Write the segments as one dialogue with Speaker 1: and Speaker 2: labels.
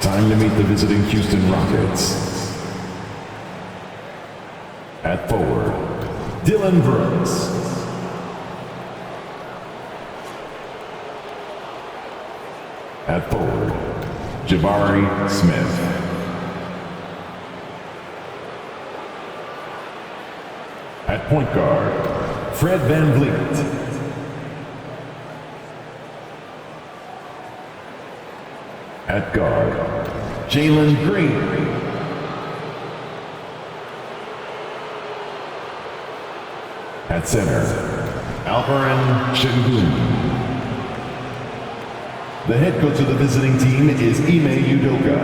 Speaker 1: Time to meet the visiting Houston Rockets. At forward, Dylan Brooks. At forward, Jabari Smith. At point guard, Fred VanVleet. At guard, Jalen Green. At center, Alperen Şengün. The head coach of the visiting team is Ime Udoka.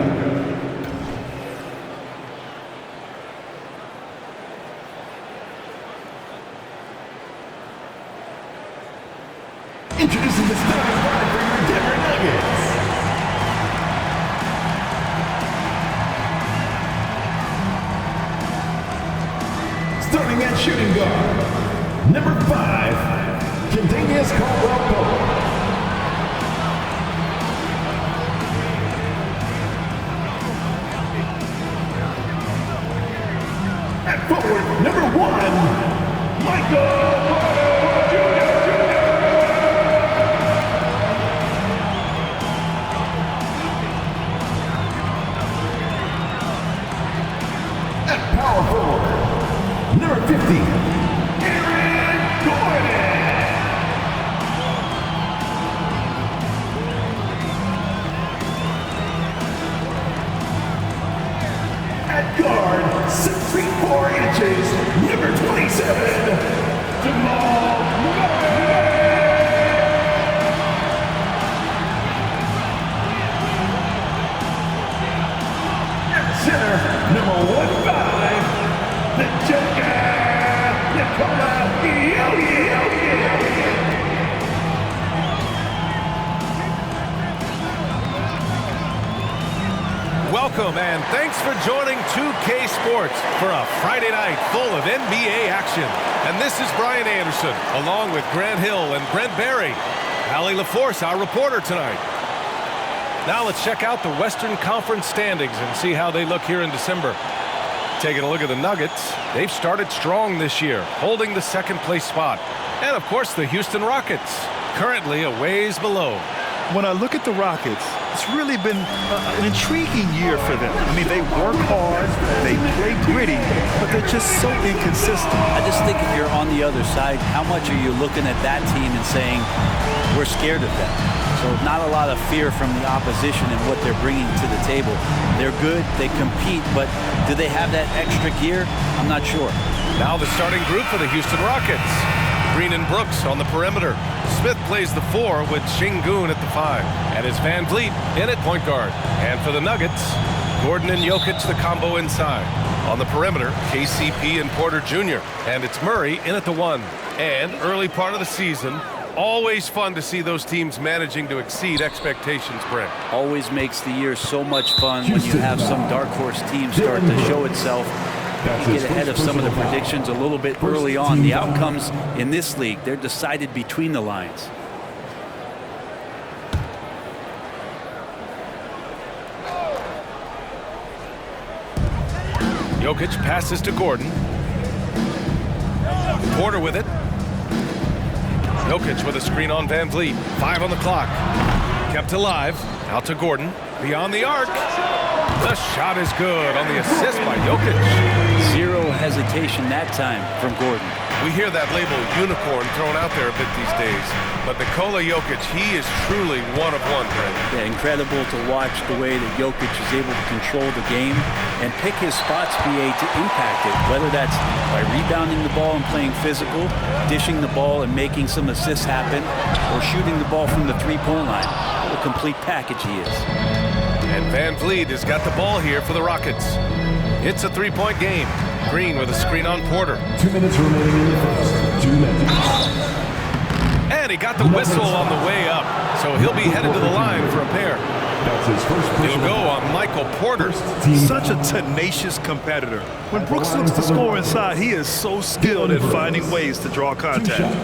Speaker 1: Introducing the starting lineup for your Denver Nuggets. Starting at shooting guard, number 5, Kentavious Caldwell-Pope. At forward, number 1, Michael Porter Jr. At power forward, number 50, Aaron Gordon. At guard, 6 feet 4 inches, number 27, Jamal Murray. At center, number 15, the Joker, Nikola Jokic.
Speaker 2: Welcome and thanks for joining 2K Sports for a Friday night full of NBA action. And this is Brian Anderson, along with Grant Hill and Brent Barry. Allie LaForce, our reporter tonight. Now let's check out the Western Conference standings and see how they look here in December. Taking a look at the Nuggets, they've started strong this year, holding the second place spot. And of course the Houston Rockets, currently a ways below.
Speaker 3: When I look at the Rockets, it's really been an intriguing year for them. I mean, they work hard, they play gritty, but they're just so inconsistent.
Speaker 4: I just think if you're on the other side, how much are you looking at that team and saying, we're scared of them? So not a lot of fear from the opposition and what they're bringing to the table. They're good, they compete, but do they have that extra gear? I'm not sure.
Speaker 2: Now the starting group for the Houston Rockets. Green and Brooks on the perimeter. Smith plays the 4 with Şengün at the 5. And it's VanVleet in at point guard. And for the Nuggets, Gordon and Jokic the combo inside. On the perimeter, KCP and Porter Jr. And it's Murray in at the 1. And early part of the season, always fun to see those teams managing to exceed expectations, Brent.
Speaker 4: Always makes the year so much fun when you have some dark horse team start to show itself. You get ahead of some of the predictions a little bit early on. The outcomes in this league, they're decided between the lines.
Speaker 2: Jokic passes to Gordon. Porter with it. Jokic with a screen on VanVleet. 5 on the clock. Kept alive. Out to Gordon. Beyond the arc. The shot is good on the assist by Jokic.
Speaker 4: Zero hesitation that time from Gordon.
Speaker 2: We hear that label unicorn thrown out there a bit these days. But Nikola Jokic, he is truly one of one, Brent.
Speaker 4: Yeah, incredible to watch the way that Jokic is able to control the game and pick his spots, BA, to impact it. Whether that's by rebounding the ball and playing physical, dishing the ball and making some assists happen, or shooting the ball from the three-point line. What a complete package he is.
Speaker 2: And VanVleet has got the ball here for the Rockets. It's a three-point game. Green with a screen on Porter.
Speaker 1: 2 minutes remaining in the first. 2 minutes.
Speaker 2: And he got the whistle on the way up, so he'll be headed to the line for a pair.
Speaker 1: That's his first
Speaker 2: He'll go on Michael Porter.
Speaker 3: Such a tenacious competitor. When Brooks looks to score inside, he is so skilled at finding ways to draw contact.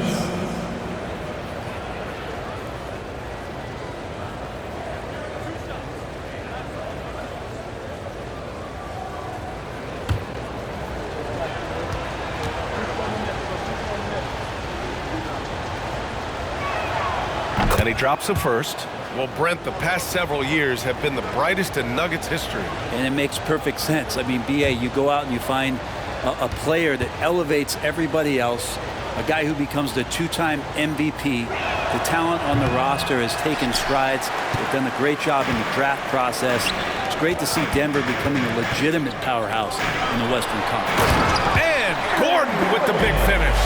Speaker 2: And he drops him first. Well, Brent, the past several years have been the brightest in Nuggets history.
Speaker 4: And it makes perfect sense. I mean, BA, you go out and you find a player that elevates everybody else, a guy who becomes the two-time MVP. The talent on the roster has taken strides. They've done a great job in the draft process. It's great to see Denver becoming a legitimate powerhouse in the Western Conference.
Speaker 2: And Gordon with the big finish.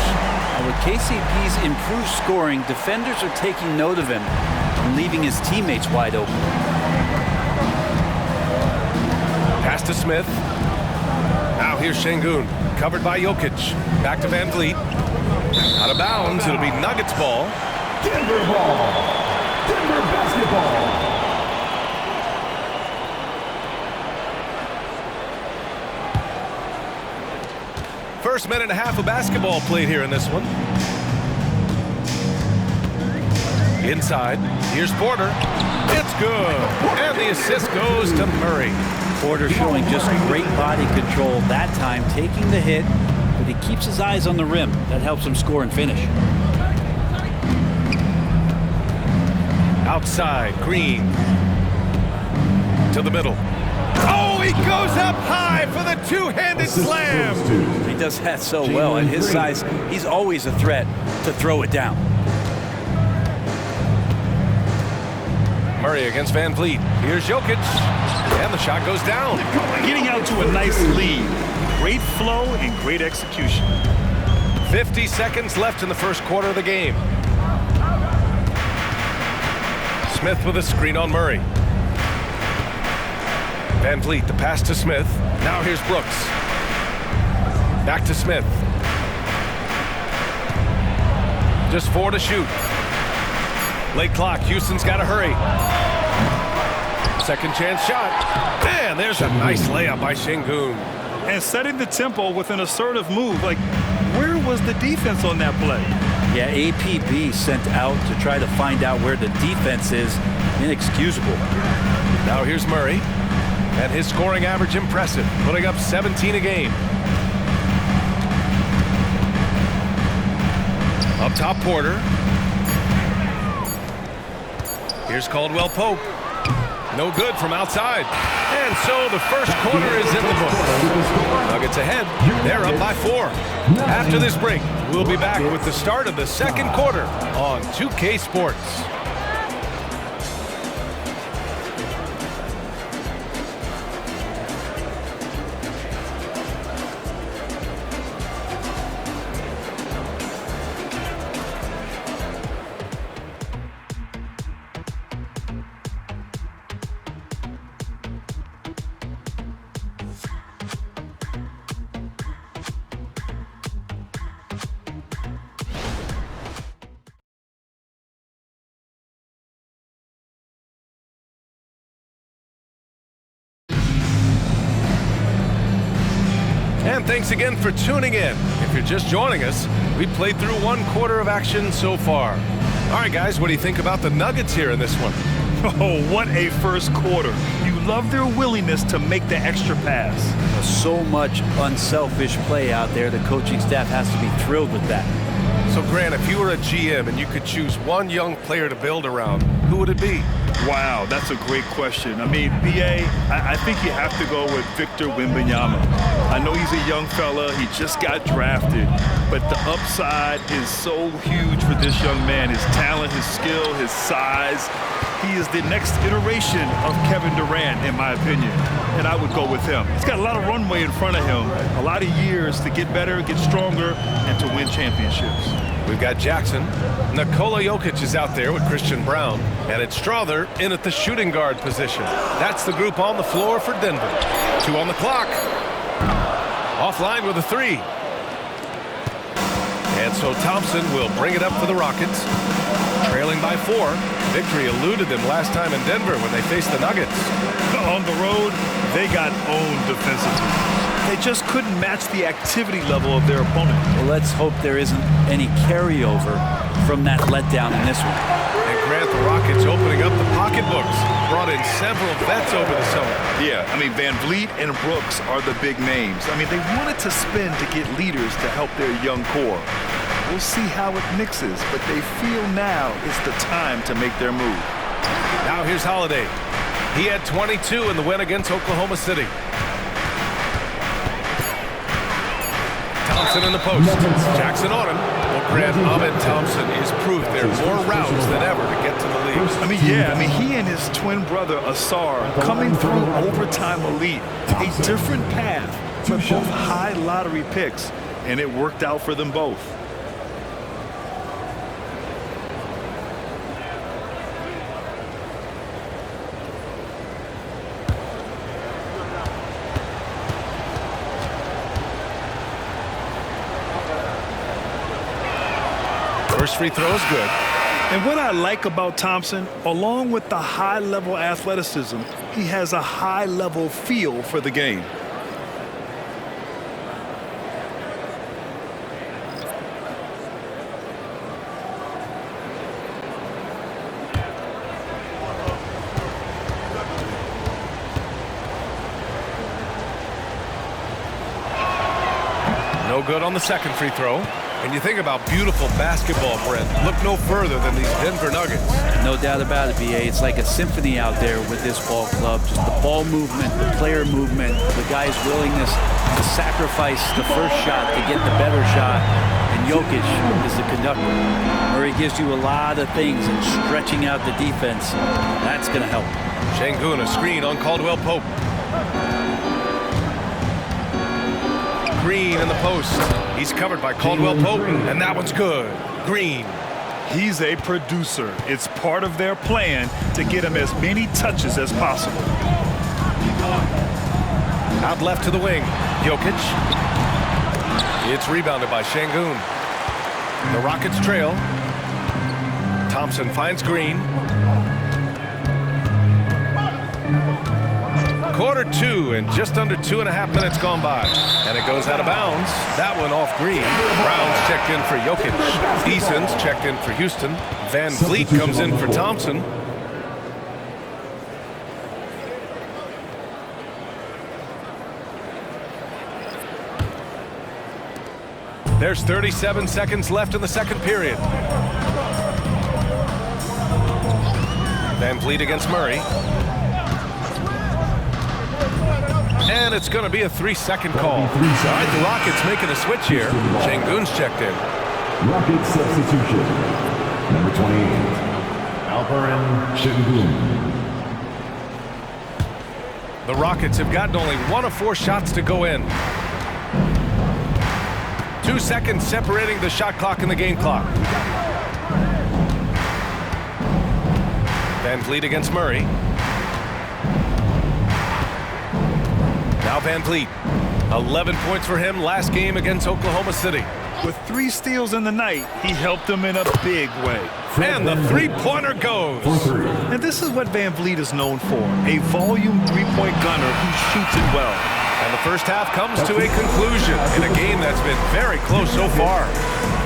Speaker 4: Now, with KCP's improved scoring, defenders are taking note of him and leaving his teammates wide open.
Speaker 2: Pass to Smith. Now here's Şengün, covered by Jokic. Back to Van Vliet. Out of bounds, it'll be Nuggets ball.
Speaker 1: Denver ball. Denver basketball.
Speaker 2: First minute and a half of basketball played here in this one. Inside, here's Porter. It's good. And the assist goes to Murray.
Speaker 4: Porter showing just great body control that time, taking the hit, but he keeps his eyes on the rim. That helps him score and finish.
Speaker 2: Outside, Green. To the middle. Oh, he goes up high for the two-handed slam.
Speaker 4: He does that so well. At his size, he's always a threat to throw it down.
Speaker 2: Murray against Van Vliet. Here's Jokic. And the shot goes down.
Speaker 3: Getting out to a nice lead. Great flow and great execution.
Speaker 2: 50 seconds left in the first quarter of the game. Smith with a screen on Murray. Van Vliet, the pass to Smith. Now here's Brooks. Back to Smith. Just 4 to shoot. Late clock, Houston's got to hurry. Second chance shot. And there's a nice layup by Şengün.
Speaker 3: And setting the tempo with an assertive move. Like, where was the defense on that play?
Speaker 4: Yeah, APB sent out to try to find out where the defense is. Inexcusable.
Speaker 2: Now here's Murray. And his scoring average impressive, putting up 17 a game. Up top, Porter. Here's Caldwell Pope. No good from outside. And so the first quarter is in the books. Nuggets ahead. They're up by 4. After this break, we'll be back with the start of the second quarter on 2K Sports. And thanks again for tuning in. If you're just joining us, we played through 1 quarter of action so far. All right, guys, what do you think about the Nuggets here in this one?
Speaker 3: Oh, what a first quarter. You love their willingness to make the extra pass.
Speaker 4: So much unselfish play out there. The coaching staff has to be thrilled with that.
Speaker 2: So, Grant, if you were a GM and you could choose one young player to build around, who would it be?
Speaker 3: Wow, that's a great question. I mean, BA, I think you have to go with Victor Wembanyama. I know he's a young fella. He just got drafted. But the upside is so huge for this young man. His talent, his skill, his size. He is the next iteration of Kevin Durant, in my opinion. And I would go with him. He's got a lot of runway in front of him. A lot of years to get better, get stronger, and to win championships.
Speaker 2: We've got Jackson. Nikola Jokic is out there with Christian Brown. And it's Strother in at the shooting guard position. That's the group on the floor for Denver. 2 on the clock. Offline with a 3. And so Thompson will bring it up for the Rockets. Trailing by 4. Victory eluded them last time in Denver when they faced the Nuggets.
Speaker 3: On the road, they got owned defensively. They just couldn't match the activity level of their opponent.
Speaker 4: Well, let's hope there isn't any carryover from that letdown in this one.
Speaker 2: And Grant, the Rockets opening up the pocketbooks. Brought in several vets over the summer.
Speaker 3: Yeah, I mean, Van Vliet and Brooks are the big names. I mean, they wanted to spend to get leaders to help their young core. We'll see how it mixes, but they feel now is the time to make their move.
Speaker 2: Now here's Holiday. He had 22 in the win against Oklahoma City. Thompson in the post. Jackson on him. Well, Grant, Ahmed Thompson is proof there are more routes than ever to get to the lead.
Speaker 3: He and his twin brother Asar coming through overtime elite. A different path, but both high lottery picks, and it worked out for them both.
Speaker 2: First free throw is good.
Speaker 3: And what I like about Thompson, along with the high-level athleticism, he has a high-level feel for the game.
Speaker 2: No good on the second free throw. And you think about beautiful basketball, Brent. Look no further than these Denver Nuggets.
Speaker 4: No doubt about it, BA. It's like a symphony out there with this ball club. Just the ball movement, the player movement, the guy's willingness to sacrifice the first shot to get the better shot. And Jokic is the conductor. Murray gives you a lot of things, and stretching out the defense, that's going to help.
Speaker 2: Şengün, a screen on Caldwell Pope. Green in the post. He's covered by Caldwell Pope, and that one's good. Green.
Speaker 3: He's a producer. It's part of their plan to get him as many touches as possible.
Speaker 2: Out left to the wing. Jokic. It's rebounded by Şengün. The Rockets trail. Thompson finds Green. Quarter two, and just under 2.5 minutes gone by. And it goes out of bounds. That one off Green. Brown's checked in for Jokic. Eason's checked in for Houston. Van Vliet comes in for Thompson. There's 37 seconds left in the second period. Van Vliet against Murray. And it's going to be a 3-second call. All right, the Rockets making a switch here. Şengün's checked in.
Speaker 1: Rockets substitution. Number 28, Alperen Şengün.
Speaker 2: The Rockets have gotten only 1 of 4 shots to go in. 2 seconds separating the shot clock and the game clock. Van Vliet against Murray. Now Van Vliet, 11 points for him last game against Oklahoma City.
Speaker 3: With 3 steals in the night, he helped them in a big way.
Speaker 2: And the three-pointer goes.
Speaker 3: And this is what Van Vliet is known for, a volume three-point gunner who shoots it well.
Speaker 2: And the first half comes to a conclusion in a game that's been very close so far.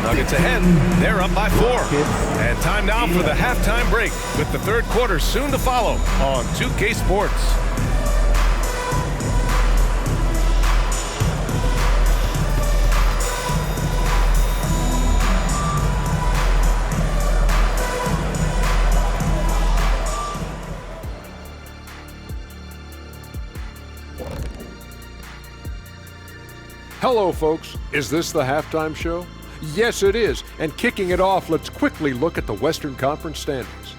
Speaker 2: Nuggets ahead, they're up by 4. And time now for the halftime break, with the third quarter soon to follow on 2K Sports.
Speaker 5: Hello, folks. Is this the halftime show? Yes, it is. And kicking it off, let's quickly look at the Western Conference standings.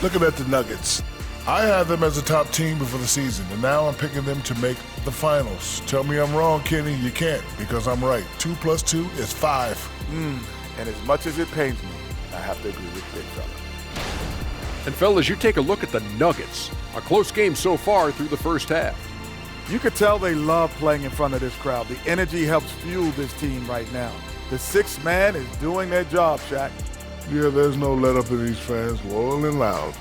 Speaker 6: Looking at the Nuggets, I had them as a top team before the season, and now I'm picking them to make the finals. Tell me I'm wrong, Kenny. You can't, because I'm right. 2 + 2 is 5.
Speaker 7: And as much as it pains me, I have to agree with Big Fella.
Speaker 5: And fellas, you take a look at the Nuggets. A close game so far through the first half.
Speaker 7: You could tell they love playing in front of this crowd. The energy helps fuel this team right now. The sixth man is doing their job, Shaq.
Speaker 6: Yeah, there's no let up in these fans, loyal and loud.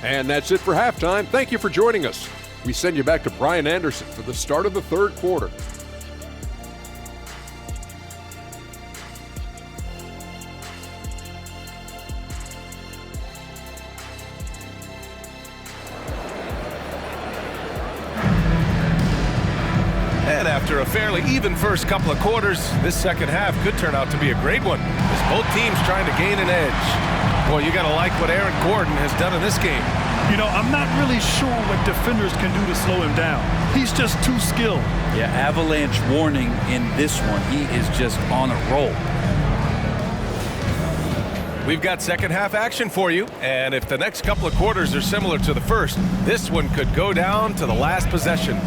Speaker 5: And that's it for halftime. Thank you for joining us. We send you back to Brian Anderson for the start of the third quarter.
Speaker 2: And after a fairly even first couple of quarters, this second half could turn out to be a great one, as both teams trying to gain an edge. Boy, you gotta like what Aaron Gordon has done in this game.
Speaker 3: You know, I'm not really sure what defenders can do to slow him down. He's just too skilled.
Speaker 4: Yeah, avalanche warning in this one. He is just on a roll.
Speaker 2: We've got second half action for you, and if the next couple of quarters are similar to the first, this one could go down to the last possession.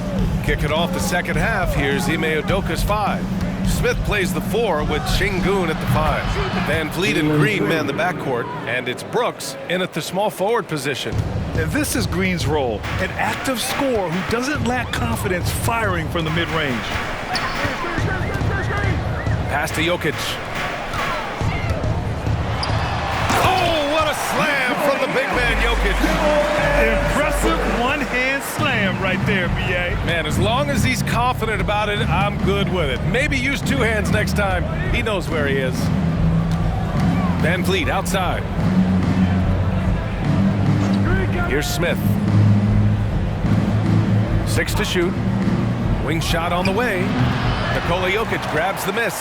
Speaker 2: Kicking off the second half, here's Ime Udoka's 5. Smith plays the 4 with Shingun at the 5. Van Vliet and Green man the backcourt, and it's Brooks in at the small forward position.
Speaker 3: And this is Green's role, an active scorer who doesn't lack confidence firing from the mid-range.
Speaker 2: Pass to Jokic. Oh, what a slam from the big man Jokic.
Speaker 3: Impressive one-hand slam right there, B.A.
Speaker 2: Man, as long as he's confident about it, I'm good with it. Maybe use 2 hands next time. He knows where he is. Van Vliet outside. Here's Smith. 6 to shoot. Wing shot on the way. Nikola Jokic grabs the miss.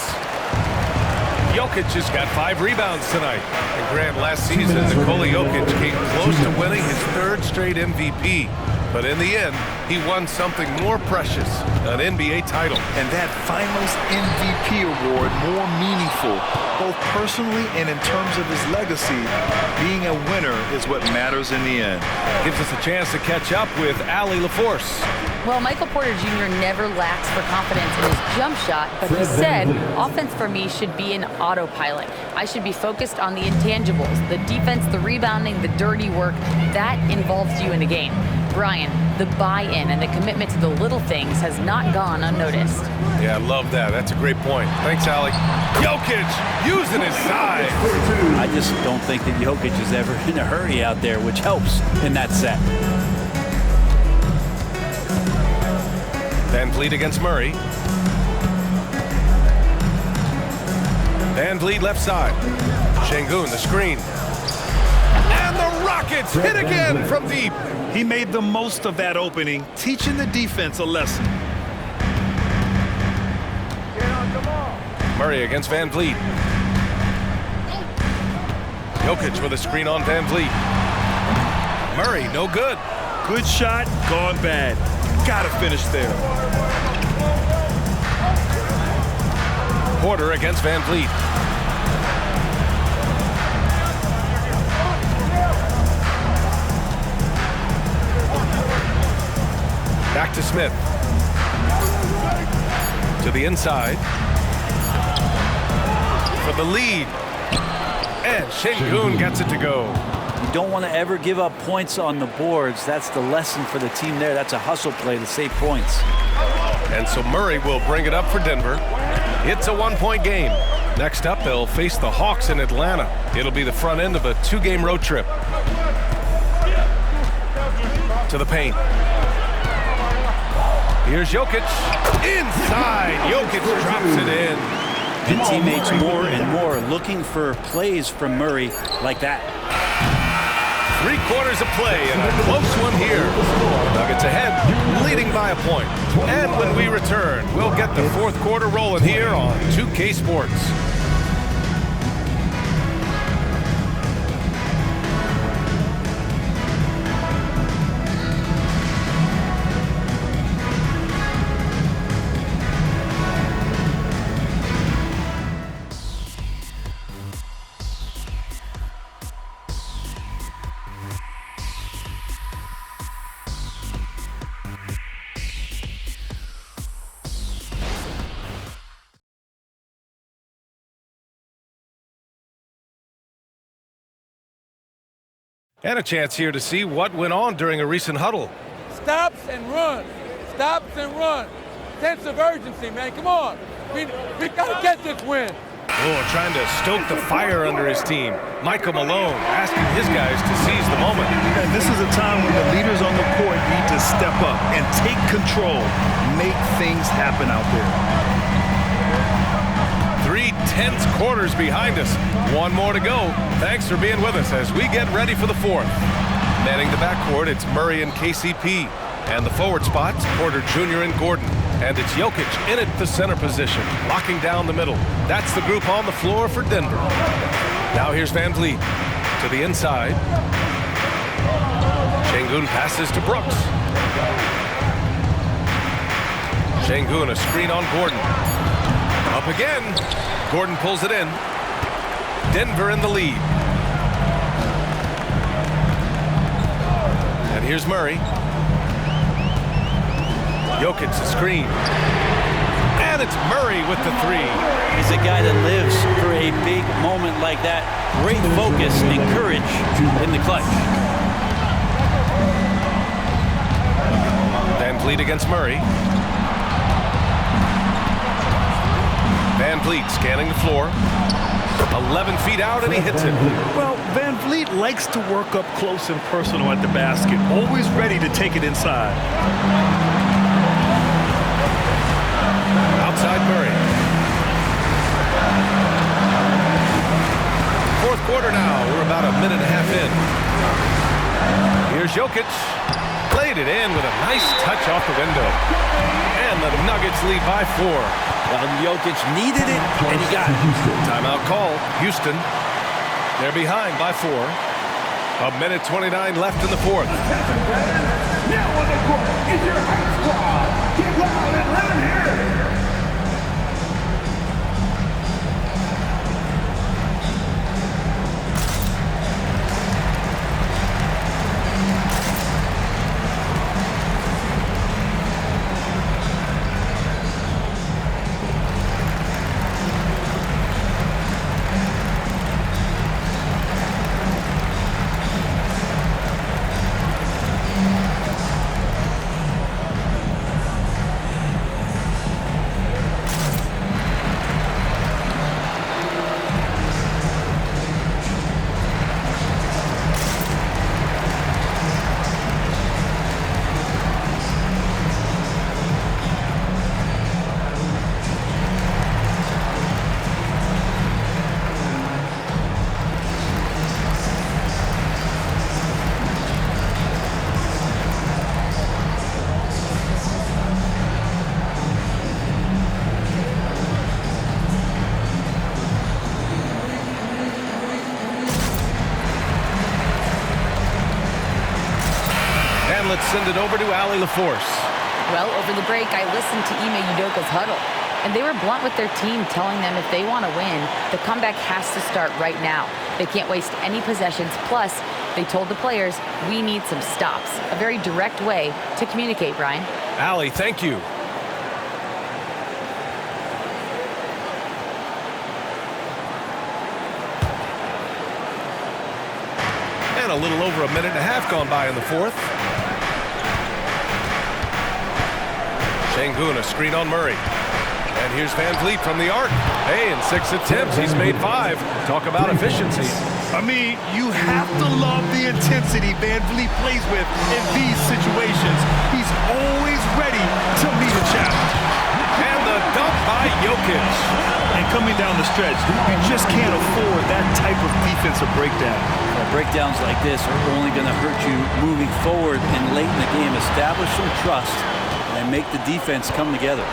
Speaker 2: Jokic has got 5 rebounds tonight. And Grant, last season, Nikola Jokic came close to winning his 3rd straight MVP. But in the end, he won something more precious, an NBA title.
Speaker 3: And that Finals MVP award more meaningful, both personally and in terms of his legacy. Being a winner is what matters in the end.
Speaker 2: Gives us a chance to catch up with Allie LaForce.
Speaker 8: Well, Michael Porter Jr. never lacks for confidence in his jump shot, but he said, offense for me should be an autopilot. I should be focused on the intangibles, the defense, the rebounding, the dirty work. That involves you in the game. Brian, the buy-in and the commitment to the little things has not gone unnoticed.
Speaker 2: Yeah, I love that. That's a great point. Thanks, Allie. Jokic using his size.
Speaker 4: I just don't think that Jokic is ever in a hurry out there, which helps in that set.
Speaker 2: Van Vliet against Murray. Van Vliet left side. Shingun, the screen. And the Rockets hit again from deep.
Speaker 3: He made the most of that opening, teaching the defense a lesson.
Speaker 2: Murray against Van Vliet. Jokic with a screen on Van Vliet. Murray, no good.
Speaker 3: Good shot, gone bad. Gotta finish there.
Speaker 2: Porter against Van Vliet. Back to Smith. To the inside. For the lead. And Shingun gets it to go.
Speaker 4: You don't want to ever give up points on the boards. That's the lesson for the team there. That's a hustle play to save points.
Speaker 2: And so Murray will bring it up for Denver. It's a 1-point game. Next up, they'll face the Hawks in Atlanta. It'll be the front end of a 2-game road trip. To the paint. Here's Jokic. Inside. Jokic drops it in.
Speaker 4: And teammates more and more looking for plays from Murray like that.
Speaker 2: 3 quarters of play and a close one here. Nuggets ahead, leading by a point. And when we return, we'll get the 4th quarter rolling here on 2K Sports. And a chance here to see what went on during a recent huddle.
Speaker 9: Stops and run. Stops and run. Sense of urgency, man. Come on. We got to get this win.
Speaker 2: Oh, trying to stoke the fire under his team. Michael Malone asking his guys to seize the moment.
Speaker 3: And this is a time when the leaders on the court need to step up and take control, make things happen out there.
Speaker 2: 3 tense quarters behind us. 1 more to go. Thanks for being with us as we get ready for the 4th. Manning the backcourt, it's Murray and KCP. And the forward spots, Porter Jr. and Gordon. And it's Jokic in at the center position, locking down the middle. That's the group on the floor for Denver. Now here's Van Vliet to the inside. Şengün passes to Brooks. Şengün, a screen on Gordon. Up again. Gordon pulls it in. Denver in the lead. And here's Murray. Jokic, a screen. And it's Murray with the three.
Speaker 4: He's a guy that lives for a big moment like that. Great focus and courage in the clutch.
Speaker 2: Van Vliet against Murray. Van Vliet scanning the floor. 11 feet out, and he hits it.
Speaker 3: Well, Van Vliet likes to work up close and personal at the basket, always ready to take it inside.
Speaker 2: Outside Murray. Fourth quarter now. We're about a minute and a half in. Here's Jokic. Played it in with a nice touch off the window. And the Nuggets lead by 4.
Speaker 4: Well, Jokic needed it, and he got it.
Speaker 2: Timeout call. Houston. They're behind by 4. A minute 29 left in the fourth.
Speaker 10: Now on the court is your high squad. Get loud and let 'em hear it.
Speaker 2: Let's send it over to Allie LaForce.
Speaker 8: Well, over the break, I listened to Ime Udoka's huddle, and they were blunt with their team, telling them if they want to win, the comeback has to start right now. They can't waste any possessions. Plus, they told the players, we need some stops. A very direct way to communicate, Brian.
Speaker 2: Allie, thank you. And a little over a minute and a half gone by in the fourth. Şengün, a screen on Murray. And here's Van Vliet from the arc. Hey, in 6 attempts, he's made 5. Talk about efficiency.
Speaker 3: I mean, you have to love the intensity Van Vliet plays with in these situations. He's always ready to meet a challenge.
Speaker 2: And the dunk by Jokic.
Speaker 3: And coming down the stretch, you just can't afford that type of defensive breakdown.
Speaker 4: Breakdowns like this are only going to hurt you moving forward and late in the game. Establish some trust and make the defense come together.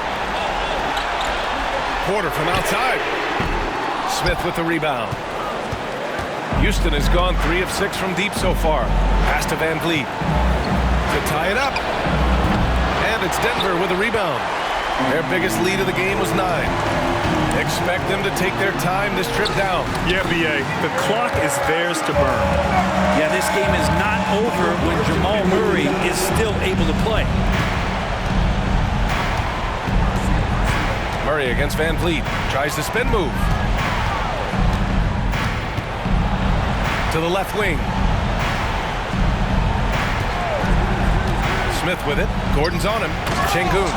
Speaker 2: Porter from outside. Smith with the rebound. Houston has gone 3 of 6 from deep so far. Pass to Van Vliet to tie it up. And it's Denver with a rebound. Their biggest lead of the game was 9. Expect them to take their time this trip down.
Speaker 3: Yeah, B.A., the clock is theirs to burn.
Speaker 4: Yeah, this game is not over when Jamal Murray is still able to play.
Speaker 2: Murray against Van Vliet. Tries the spin move. To the left wing. Smith with it. Gordon's on him. Şengün.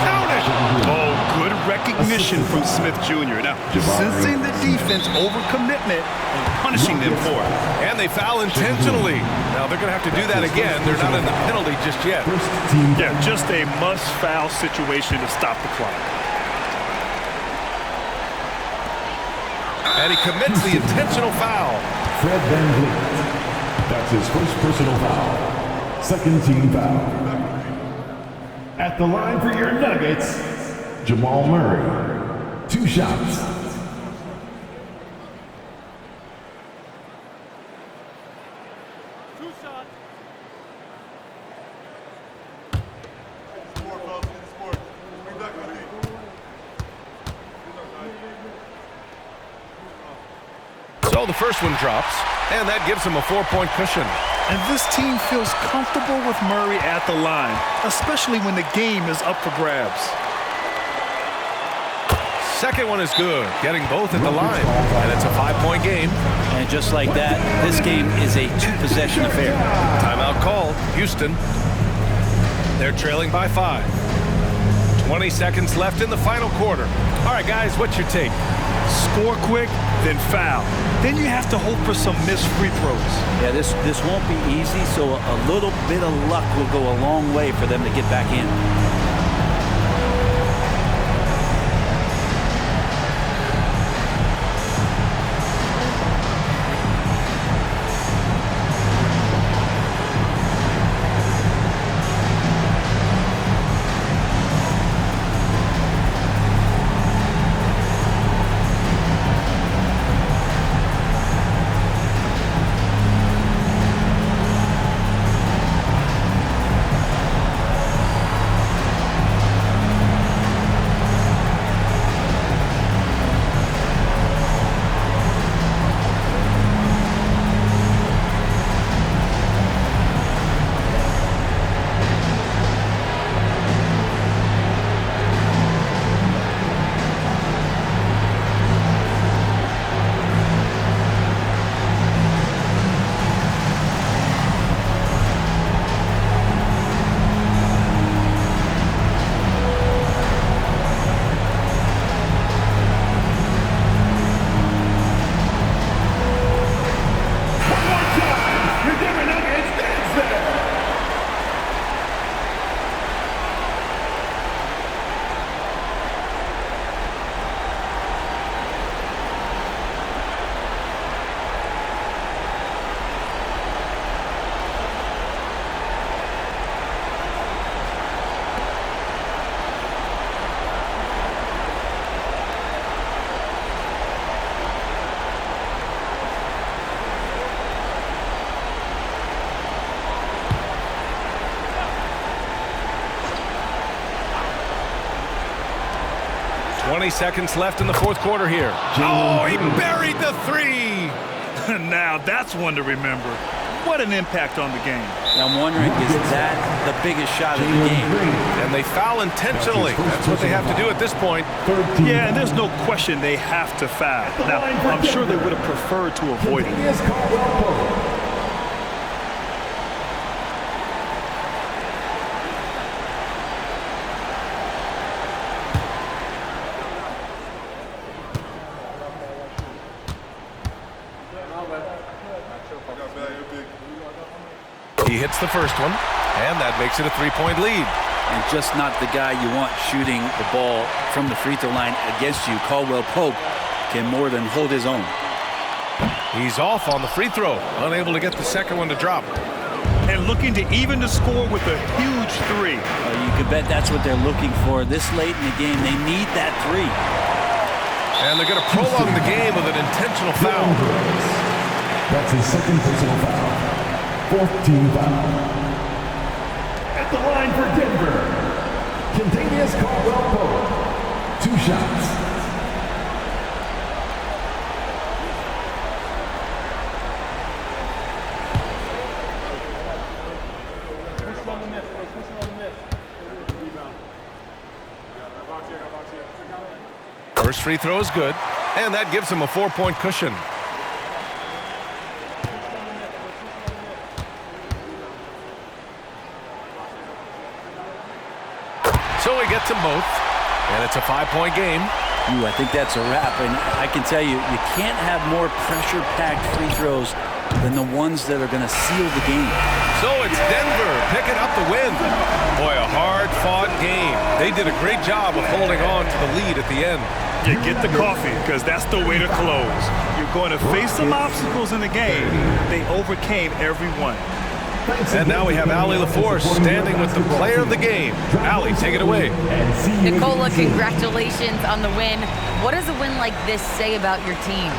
Speaker 2: Count it!
Speaker 3: Oh, good recognition from Smith Jr. Now, sensing the defense overcommitment and punishing them for it.
Speaker 2: And they foul intentionally. Now they're going to have to do that again. They're not in the penalty just yet.
Speaker 3: Yeah, just a must-foul situation to stop the clock.
Speaker 2: And he commits the intentional foul.
Speaker 1: Fred Van Vliet. That's his first personal foul. Second team foul. At the line for your Nuggets, Jamal Murray. 2 shots.
Speaker 2: So the first one drops, and that gives him a 4-point cushion.
Speaker 3: And this team feels comfortable with Murray at the line, especially when the game is up for grabs.
Speaker 2: Second one is good, getting both at the line, and it's a 5-point game.
Speaker 4: And just like that, this game is a 2-possession affair.
Speaker 2: Timeout called, Houston. They're trailing by 5. 20 seconds left in the final quarter. All right, guys, what's your take?
Speaker 3: Score quick, then foul. Then you have to hope for some missed free throws.
Speaker 4: Yeah, this won't be easy, so a little bit of luck will go a long way for them to get back in.
Speaker 2: Seconds left in the fourth quarter here. Oh, he buried the 3.
Speaker 3: Now that's one to remember. What an impact on the game.
Speaker 4: I'm wondering, is that the biggest shot of the game?
Speaker 2: And they foul intentionally. That's what they have to do at this point.
Speaker 3: Yeah, and there's no question they have to foul. Now, I'm sure they would have preferred to avoid it.
Speaker 2: He hits the first one, and that makes it a 3-point lead.
Speaker 4: And just not the guy you want shooting the ball from the free throw line against you. Caldwell Pope can more than hold his own.
Speaker 2: He's off on the free throw, unable to get the second one to drop.
Speaker 3: And looking to even the score with a huge 3.
Speaker 4: You can bet that's what they're looking for. This late in the game, they need that 3.
Speaker 2: And they're going to prolong the game with an intentional foul.
Speaker 1: That's his second personal foul. 4th team foul. At the line for Denver, Kentavious Caldwell-Pope. 2 shots.
Speaker 2: First free throw is good, and that gives him a 4-point cushion. So he gets them both, and it's a 5-point game.
Speaker 4: I think that's a wrap, and I can tell you, you can't have more pressure-packed free throws than the ones that are going to seal the game.
Speaker 2: So it's Denver picking up the win. Boy, a hard-fought game. They did a great job of holding on to the lead at the end.
Speaker 3: You get the coffee, because that's the way to close. You're going to face some obstacles in the game. They overcame every one.
Speaker 2: And now we have Allie LaForce standing with the player of the game. Allie, take it away.
Speaker 8: Nicola, congratulations on the win. What does a win like this say about your team?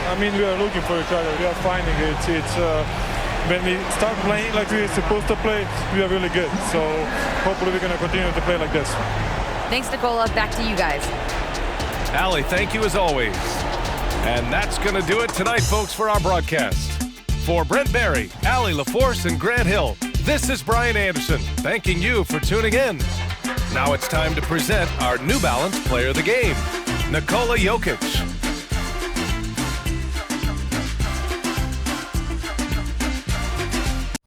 Speaker 11: I mean, we are looking for each other. We are finding it. When we start playing like we're supposed to play, we are really good. So hopefully we're going to continue to play like this.
Speaker 8: Thanks, Nicola. Back to you guys.
Speaker 2: Allie, thank you as always. And that's going to do it tonight, folks, for our broadcast. For Brent Barry, Allie LaForce, and Grant Hill, this is Brian Anderson, thanking you for tuning in. Now it's time to present our New Balance Player of the Game, Nikola Jokic.